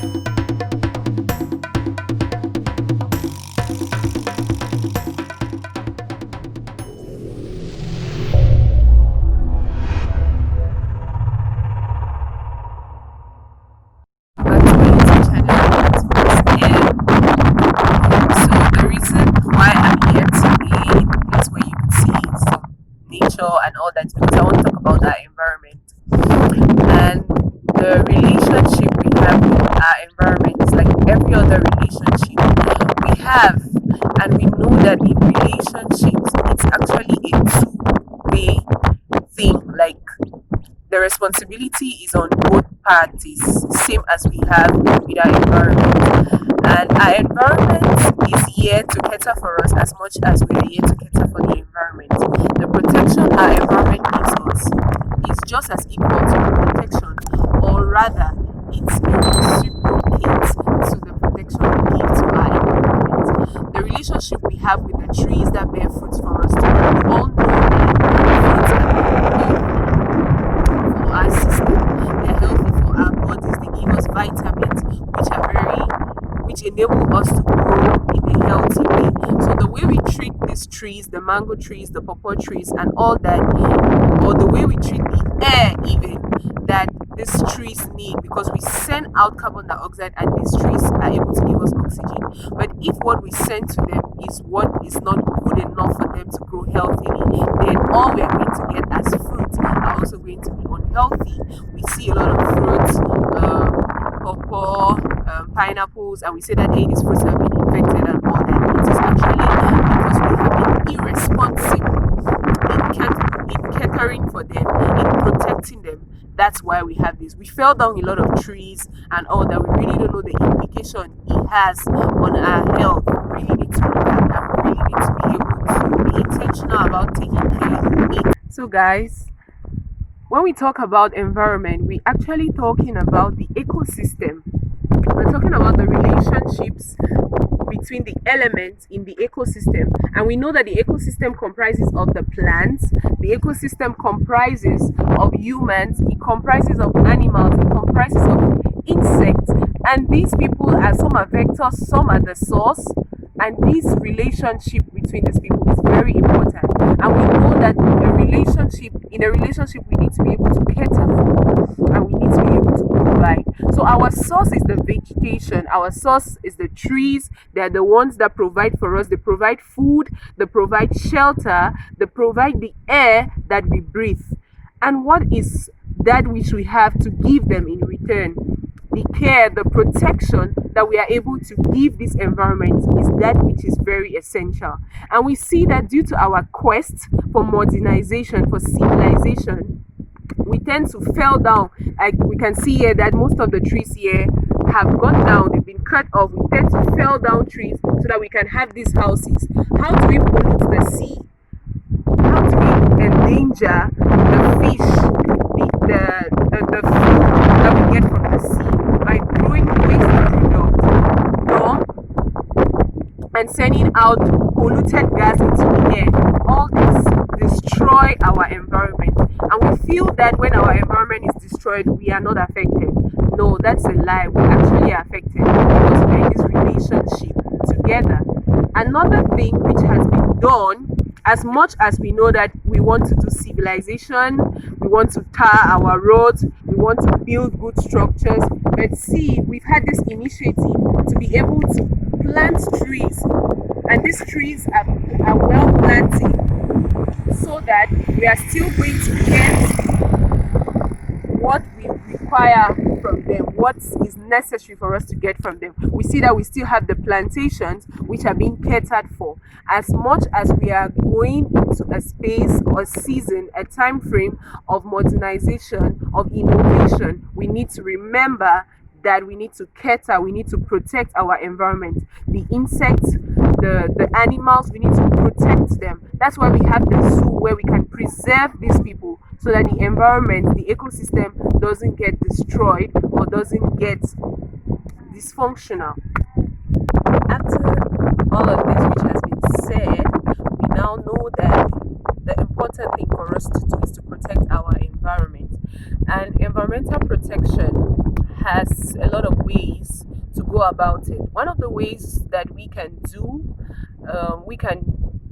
Back to my YouTube channel to this So the reason why I'm here today in a place where you can see some nature and all that is because I want to talk about our environment and the relationship we have with our environment is like every other relationship we have, and we know that in relationships it's actually a two-way thing. Like the responsibility is on both parties, same as we have with our environment. And our environment is here to cater for us as much as we are here to cater for the environment. The protection our environment gives us is just as equal to the protection, or rather, it's reciprocate to the protection we give to our environment. The relationship we have with the trees that bear fruits for us, we all know that fruits are for our system, they're healthy for our bodies, they give us vitamins which enable us to grow in a healthy way. So the way we treat these trees, the mango trees, the pawpaw trees and all that, or the way we treat the air even that these trees need, because we send out carbon dioxide and these trees are able to give us oxygen. But if what we send to them is what is not good enough for them to grow healthily, then all we are going to get as fruits are also going to be unhealthy. We see a lot of fruits, pawpaw, pineapples, and we say that hey, these fruits have been infected and all that. It is actually because we have been irresponsible in catering for them, in protecting them. That's why we have this. We fell down a lot of trees and all that. We really don't know the implication it has on our health. We really need to look at that. We really need to be able to be intentional about taking care of it. So, guys, when we talk about environment, we're actually talking about the ecosystem. We're talking about the relationships between the elements in the ecosystem. And we know that the ecosystem comprises of the plants, the ecosystem comprises of humans, it comprises of animals, it comprises of insects. And these people are, some are vectors, some are the source. And this relationship between these people is very important. And we know that in a relationship, we need to be able to cater for, and we need to be able to provide. So our source is the vegetation, our source is the trees. They're the ones that provide for us. They provide food, they provide shelter, they provide the air that we breathe. And what is that which we have to give them in return? The care, the protection that we are able to give this environment is that which is very essential. And we see that due to our quest for modernization, for civilization, we tend to fell down. Like we can see here that most of the trees here have gone down, they've been cut off. We tend to fell down trees so that we can have these houses. How do we pollute the sea? How do we endanger the fish, the food that we get from the sea by throwing waste product, dump, and sending out polluted gas into the air? All this destroy our environment, and we feel that when our environment is destroyed, we are not affected. No, that's a lie. We're actually affected because we're in this relationship together. Another thing which has been done, as much as we know that we want to do civilization, we want to tar our roads, we want to build good structures, but see, we've had this initiative to be able to plant trees, and these trees are well planted so that we are still going to get what we require from them, what is necessary for us to get from them. We see that we still have the plantations which are being catered for. As much as we are going into a space or season, a time frame of modernization, of innovation, we need to remember that we need to cater, we need to protect our environment. The insects, the animals, we need to protect them. That's why we have the zoo, where we can preserve these people so that the environment, the ecosystem doesn't get destroyed or doesn't get dysfunctional. After all of this which has been said, we now know that the important thing for us to do is to protect our environment. And environmental protection has a lot of ways to go about it. One of the ways that we can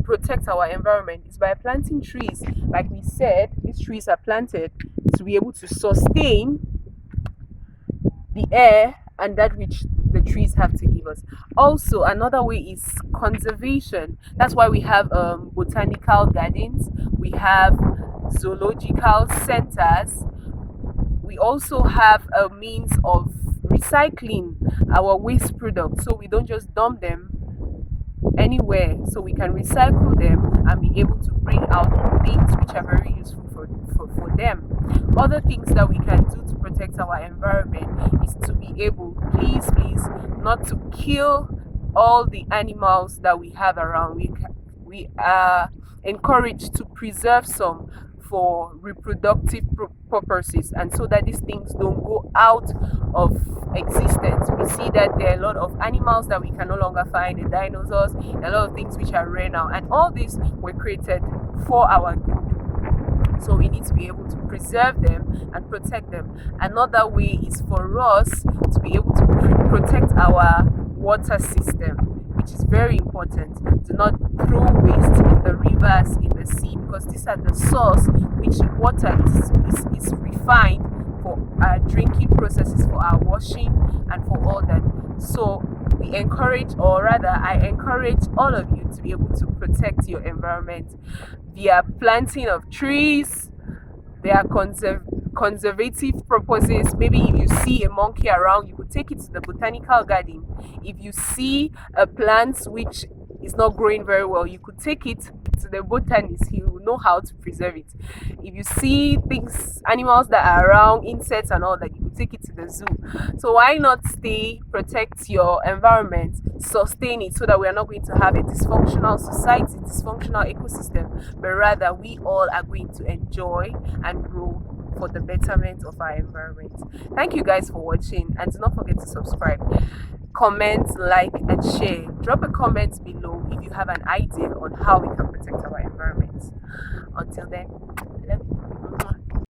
protect our environment is by planting trees. Like we said, these trees are planted to be able to sustain the air and that which the trees have to give us. Also, another way is conservation. That's why we have botanical gardens, we have zoological centers, we also have a means of recycling our waste products so we don't just dump them anywhere, so we can recycle them and be able to bring out things which are very useful for them. Other things that we can do to protect our environment is to be able, please, not to kill all the animals that we have around. We are encouraged to preserve some for reproductive purposes, and so that these things don't go out of existence. We see that there are a lot of animals that we can no longer find, the dinosaurs, a lot of things which are rare now, and all these were created for our good. So we need to be able to preserve them and protect them. Another way is for us to be able to protect our water system, which is very important. Do not throw waste in the rivers, in the sea, because these are the source which water is refined for our drinking processes, for our washing, and for all that. So we encourage, or rather I encourage all of you to be able to protect your environment via planting of trees. There are conservative purposes. Maybe if you see a monkey around, you could take it to the botanical garden. If you see a plant which is not growing very well, you could take it to the botanist. He will know how to preserve it. If you see things, animals that are around, insects and all that, you could take it to the zoo. So why not protect your environment, sustain it, so that we are not going to have a dysfunctional society, dysfunctional ecosystem, but rather we all are going to enjoy and grow for the betterment of our environment. Thank you guys for watching, and do not forget to subscribe, comment, like, and share. Drop a comment below if you have an idea on how we can protect our environment. Until then, love you.